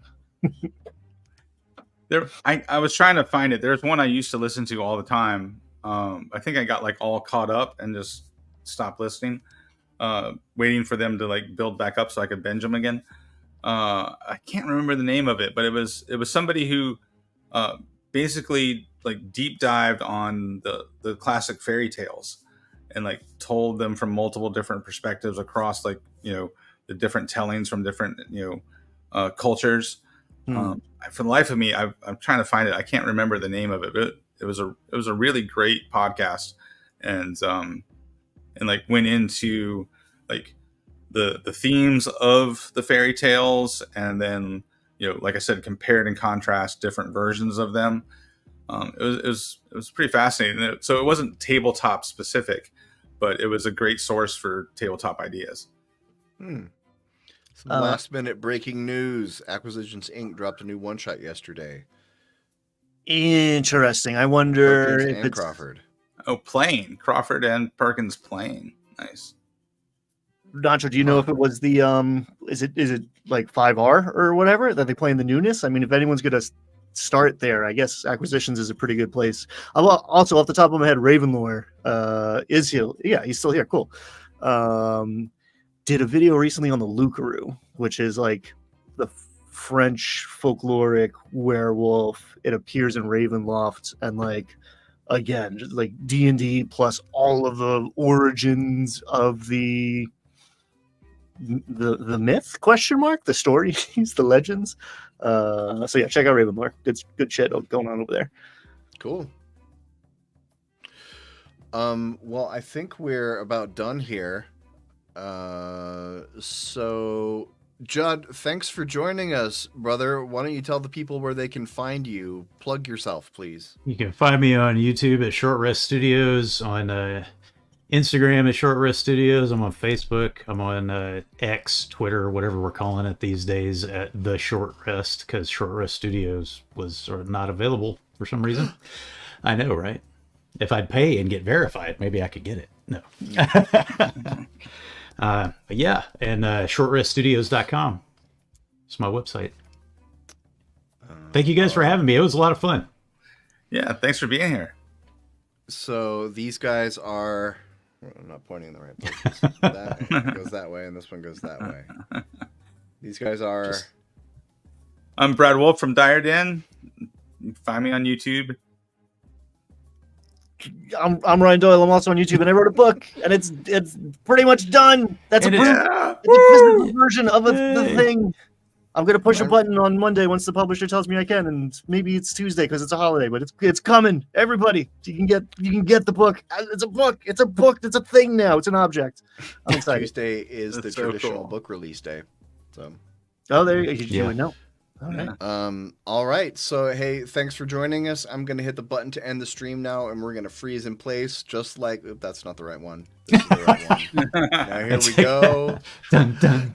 I was trying to find it. There's one I used to listen to all the time. I think I got like all caught up and just stopped listening, waiting for them to like build back up so I could binge them again. I can't remember the name of it, but it was somebody who basically like deep dived on the classic fairy tales and like told them from multiple different perspectives across like the different tellings from different cultures. For the life of me, I'm trying to find it. I can't remember the name of it, but it was a really great podcast, and like went into like the themes of the fairy tales, and then like I said, compared and contrast different versions of them. It was pretty fascinating. So it wasn't tabletop specific, but it was a great source for tabletop ideas. Some last minute breaking news. Acquisitions Inc. dropped a new one shot yesterday. Interesting. I wonder Perkins if and it's Crawford. Oh, playing Crawford and Perkins playing. Nice. Nacho, do you know if it was the is it like 5R or whatever that they play in the newness? I mean, if anyone's gonna start there, I guess Acquisitions is a pretty good place. Also, off the top of my head, Ravenlore is here. Yeah, he's still here. Cool. Did a video recently on the Lucaru, which is like the French folkloric werewolf. It appears in Ravenloft, and like again, just like D&D plus all of the origins of the myth question mark, the stories, the legends. So yeah, check out Ravenlore. It's good shit going on over there. Cool. Well, I think we're about done here. So Judd, thanks for joining us, brother. Why don't you tell the people where they can find you? Plug yourself, please. You can find me on YouTube at Short Rest Studios, on Instagram at Short Rest Studios. I'm on Facebook. I'm on X, Twitter, whatever we're calling it these days, at The Short Rest, because Short Rest Studios was sort of not available for some reason. I know, right? If I'd pay and get verified, maybe I could get it. No. But yeah, and shortreststudios.com. It's my website. Thank you guys for having me. It was a lot of fun. Yeah, thanks for being here. So these guys are... I'm not pointing in the right place. That one goes that way, and this one goes that way. These guys are... I'm Brad Wolf from Dire Den. You can find me on YouTube. I'm Ryan Doyle. I'm also on YouTube, and I wrote a book, and it's pretty much done. That's And a physical version of the thing. I'm gonna push a button on Monday once the publisher tells me I can, and maybe it's Tuesday because it's a holiday, but it's coming. Everybody, you can get the book. It's a book. It's a book. It's a thing now. It's an object. I'm excited. Tuesday is That's the so traditional cool. book release day. So, Oh, there you go. Yeah. No. All right. all right. So, hey, thanks for joining us. I'm gonna hit the button to end the stream now, and we're gonna freeze in place, just like that's not the right one. This is the right one. Now here we go. Dun, dun.